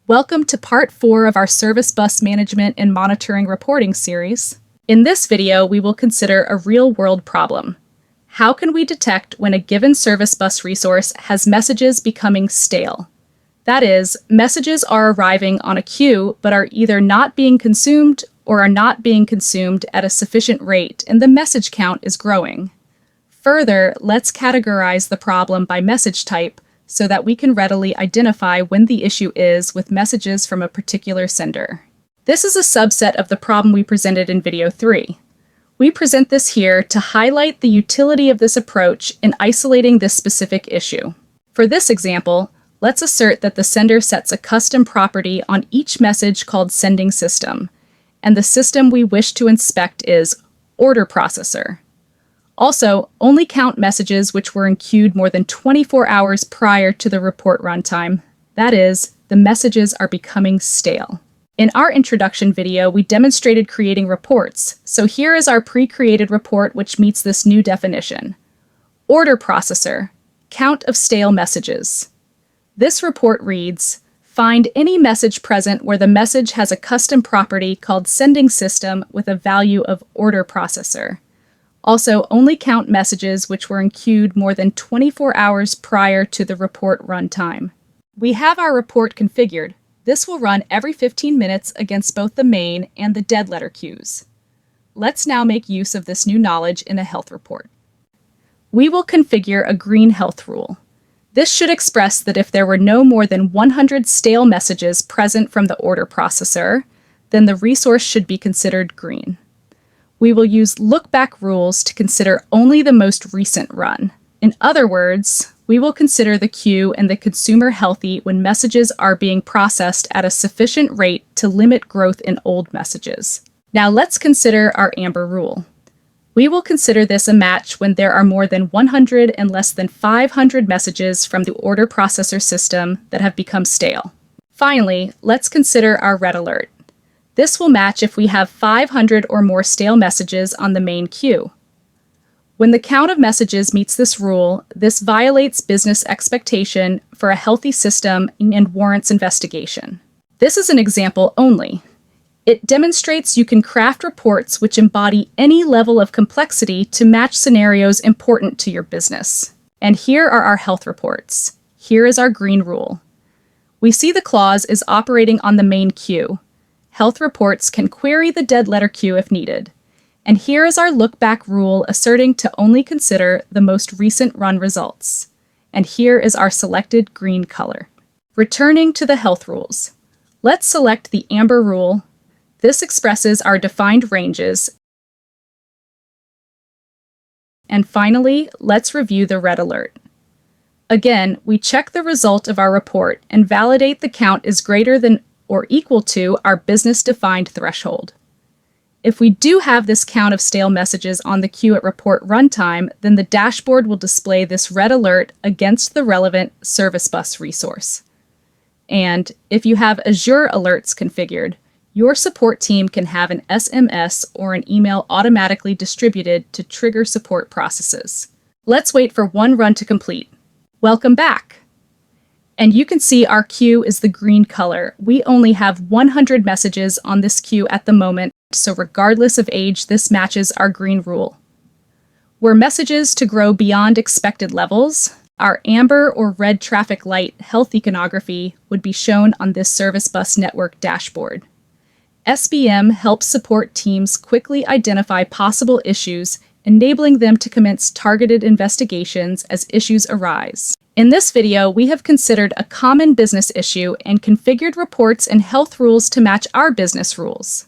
Welcome to Part 4 of our Service Bus Management and Monitoring Reporting series. In this video, we will consider a real-world problem. How can we detect when a given service bus resource has messages becoming stale? That is, messages are arriving on a queue but are either not being consumed or are not being consumed at a sufficient rate, and the message count is growing. Further, let's categorize the problem by message type so that we can readily identify when the issue is with messages from a particular sender. This is a subset of the problem we presented in video 3. We present this here to highlight the utility of this approach in isolating this specific issue. For this example, let's assert that the sender sets a custom property on each message called sending system, and the system we wish to inspect is order processor. Also, only count messages which were queued more than 24 hours prior to the report runtime. That is, the messages are becoming stale. In our introduction video, we demonstrated creating reports, so here is our pre-created report which meets this new definition. Order processor, count of stale messages. This report reads, find any message present where the message has a custom property called sending system with a value of order processor. Also, only count messages which were queued more than 24 hours prior to the report runtime. We have our report configured. This will run every 15 minutes against both the main and the dead letter queues. Let's now make use of this new knowledge in a health report. We will configure a green health rule. This should express that if there were no more than 100 stale messages present from the order processor, then the resource should be considered green. We will use look-back rules to consider only the most recent run. In other words, we will consider the queue and the consumer healthy when messages are being processed at a sufficient rate to limit growth in old messages. Now let's consider our amber rule. We will consider this a match when there are more than 100 and less than 500 messages from the order processor system that have become stale. Finally, let's consider our red alert. This will match if we have 500 or more stale messages on the main queue. When the count of messages meets this rule, this violates business expectation for a healthy system and warrants investigation. This is an example only. It demonstrates you can craft reports which embody any level of complexity to match scenarios important to your business. And here are our health reports. Here is our green rule. We see the clause is operating on the main queue. Health reports can query the dead letter queue if needed. And here is our look-back rule asserting to only consider the most recent run results. And here is our selected green color. Returning to the health rules. Let's select the amber rule. This expresses our defined ranges. And finally, let's review the red alert. Again, we check the result of our report and validate the count is greater than or equal to our business-defined threshold. If we do have this count of stale messages on the queue at report runtime, then the dashboard will display this red alert against the relevant service bus resource. And if you have Azure alerts configured, your support team can have an SMS or an email automatically distributed to trigger support processes. Let's wait for one run to complete. Welcome back! And you can see our queue is the green color. We only have 100 messages on this queue at the moment, so regardless of age, this matches our green rule. Were messages to grow beyond expected levels, our amber or red traffic light health iconography would be shown on this service bus network dashboard. SBM helps support teams quickly identify possible issues, enabling them to commence targeted investigations as issues arise. In this video, we have considered a common business issue and configured reports and health rules to match our business rules.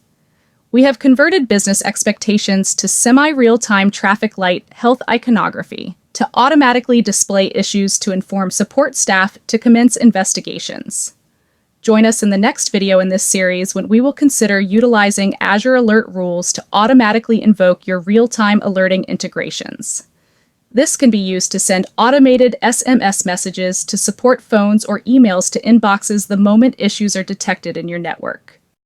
We have converted business expectations to semi-real-time traffic light health iconography to automatically display issues to inform support staff to commence investigations. Join us in the next video in this series when we will consider utilizing Azure Alert rules to automatically invoke your real-time alerting integrations. This can be used to send automated SMS messages to support phones or emails to inboxes the moment issues are detected in your network.